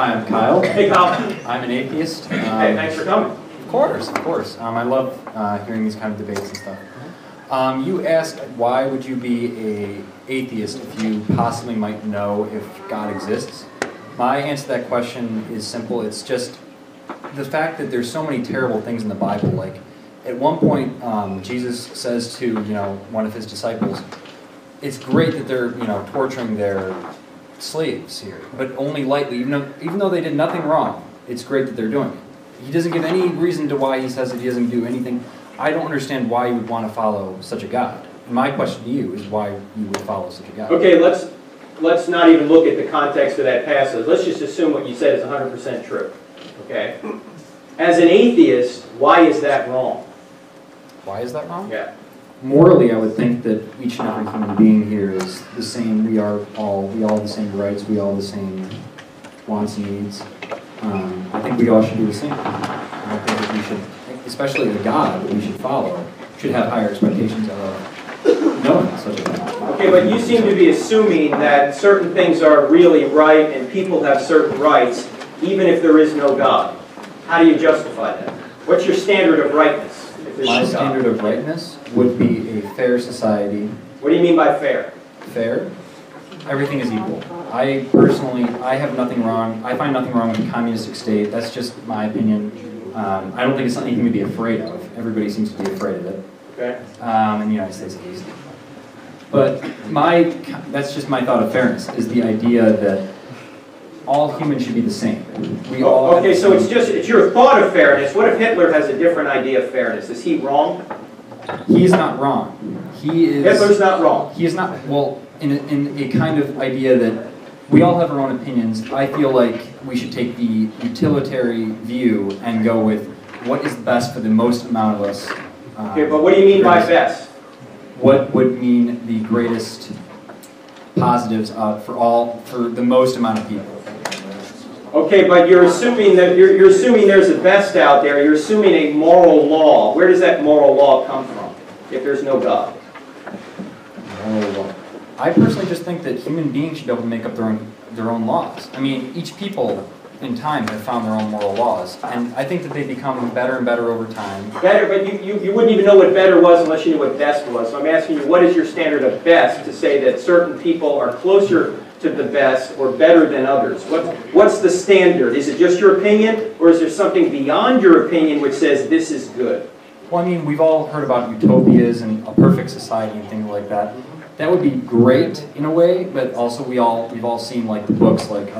Hi, I'm Kyle. Hey, Kyle. I'm an atheist. Hey, thanks for coming. Of course, of course. I love hearing these kind of debates and stuff. You asked why would you be an atheist if you possibly might know if God exists. My answer to that question is simple. It's just the fact that there's so many terrible things in the Bible. Like at one point, Jesus says to one of his disciples, "It's great that they're torturing their slaves here, but only lightly. Even though they did nothing wrong, it's great that they're doing it." He doesn't give any reason to why he says that he doesn't do anything. I don't understand why you would want to follow such a God. And my question to you is why you would follow such a God. Okay, let's not even look at the context of that passage. Let's just assume what you said is 100% true. Okay? As an atheist, why is that wrong? Why is that wrong? Yeah. Morally, I would think that each and every human being here is the same. We all have the same rights. We all have the same wants and needs. I think we all should do the same. I think that we should, especially the God that we should follow, should have higher expectations of knowing such a thing. Okay, but you seem to be assuming that certain things are really right and people have certain rights, even if there is no God. How do you justify that? What's your standard of rightness? If there's My no God? standard of rightness would be a fair society. What do you mean by fair? Fair? Everything is equal. I personally, I have nothing wrong. I find nothing wrong with a communistic state. That's just my opinion. I don't think it's anything to be afraid of. Everybody seems to be afraid of it. Okay. In the United States at least. But that's just my thought of fairness, is the idea that all humans should be the same. We all okay, so it's your thought of fairness. What if Hitler has a different idea of fairness? Is he wrong? He's not wrong. Hitler's not wrong. He is not, well, in a kind of idea that we all have our own opinions. I feel like we should take the utilitarian view and go with what is best for the most amount of us. Okay, but what do you mean by best? What would mean the greatest positives for the most amount of people? Okay, but you're assuming that you're assuming there's a best out there. You're assuming a moral law. Where does that moral law come from if there's no God? Moral law. I personally just think that human beings should be able to make up their own laws. I mean, each people in time have found their own moral laws, and I think that they become better and better over time. Better, but you wouldn't even know what better was unless you knew what best was. So I'm asking you, what is your standard of best to say that certain people are closer to the best or better than others? What's the standard? Is it just your opinion, or is there something beyond your opinion which says this is good? Well, I mean, we've all heard about utopias and a perfect society and things like that. That would be great in a way, but also we've all seen like the books like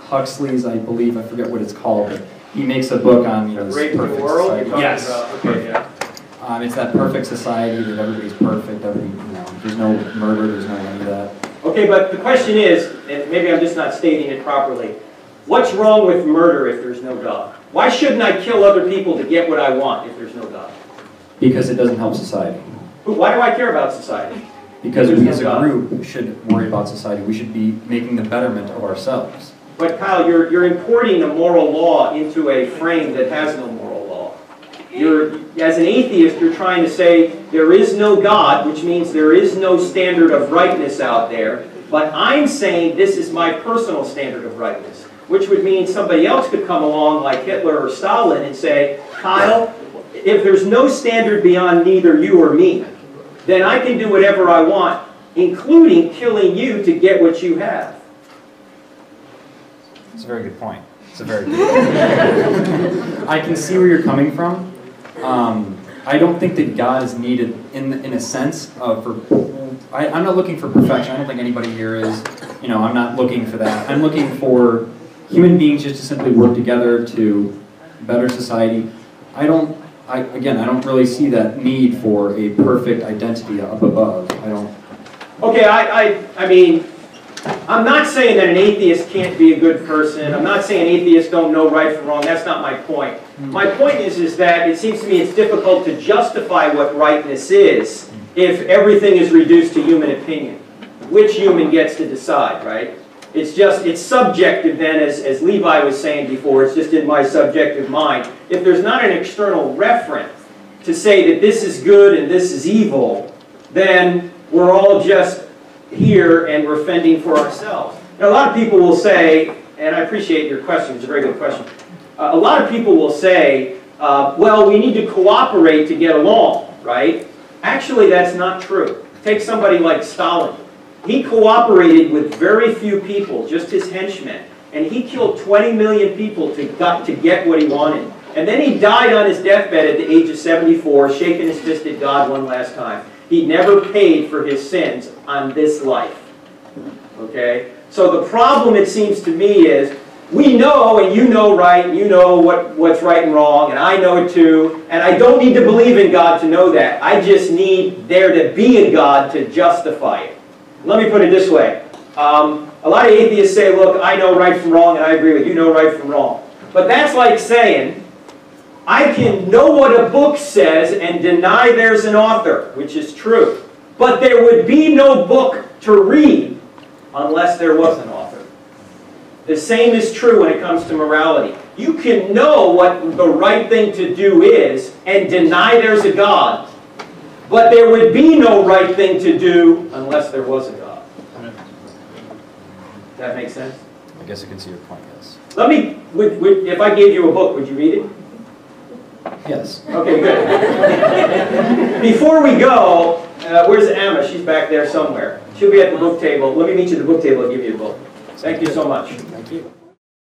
Huxley's, I believe, I forget what it's called, but he makes a book on this Great perfect world? society. Yes. Okay, yeah. It's that perfect society that everybody's perfect. There's no murder, there's no any of that. Okay, but the question is, and maybe I'm just not stating it properly, what's wrong with murder if there's no God? Why shouldn't I kill other people to get what I want if there's no God? Because it doesn't help society. Why do I care about society? Because we as a group should worry about society. We should be making the betterment of ourselves. But Kyle, you're importing a moral law into a frame that has no moral law. As an atheist, you're trying to say there is no God, which means there is no standard of rightness out there. But I'm saying this is my personal standard of rightness, which would mean somebody else could come along like Hitler or Stalin and say, Kyle, if there's no standard beyond neither you or me, then I can do whatever I want, including killing you to get what you have. It's a very good point. It's a very good point. I can see where you're coming from. I don't think that God is needed in a sense I'm not looking for perfection. I don't think anybody here is. I'm not looking for that. I'm looking for human beings just to simply work together to better society. I don't really see that need for a perfect identity up above. Okay, I mean, I'm not saying that an atheist can't be a good person. I'm not saying atheists don't know right from wrong. That's not my point. My point is that it seems to me it's difficult to justify what rightness is if everything is reduced to human opinion. Which human gets to decide, right? It's subjective then, as Levi was saying before. It's just in my subjective mind. If there's not an external reference to say that this is good and this is evil, then we're all just here and we're fending for ourselves. Now, a lot of people will say, and I appreciate your question, it's a very good question. A lot of people will say, well, we need to cooperate to get along, right? Actually, that's not true. Take somebody like Stalin. He cooperated with very few people, just his henchmen, and he killed 20 million people to get what he wanted. And then he died on his deathbed at the age of 74, shaking his fist at God one last time. He never paid for his sins on this life. Okay? So the problem, it seems to me, is we know, and you know right, and you know what's right and wrong, and I know it too, and I don't need to believe in God to know that. I just need there to be a God to justify it. Let me put it this way. A lot of atheists say, look, I know right from wrong, and I agree with you, know right from wrong. But that's like saying, I can know what a book says and deny there's an author, which is true. But there would be no book to read unless there was an author. The same is true when it comes to morality. You can know what the right thing to do is and deny there's a God, but there would be no right thing to do unless there was a God. Does that make sense? I guess I can see your point, yes. Let me, if I gave you a book, would you read it? Yes. Okay, good. Before we go, where's Emma? She's back there somewhere. She'll be at the book table. Let me meet you at the book table and give you a book. Thank you so much. Thank you.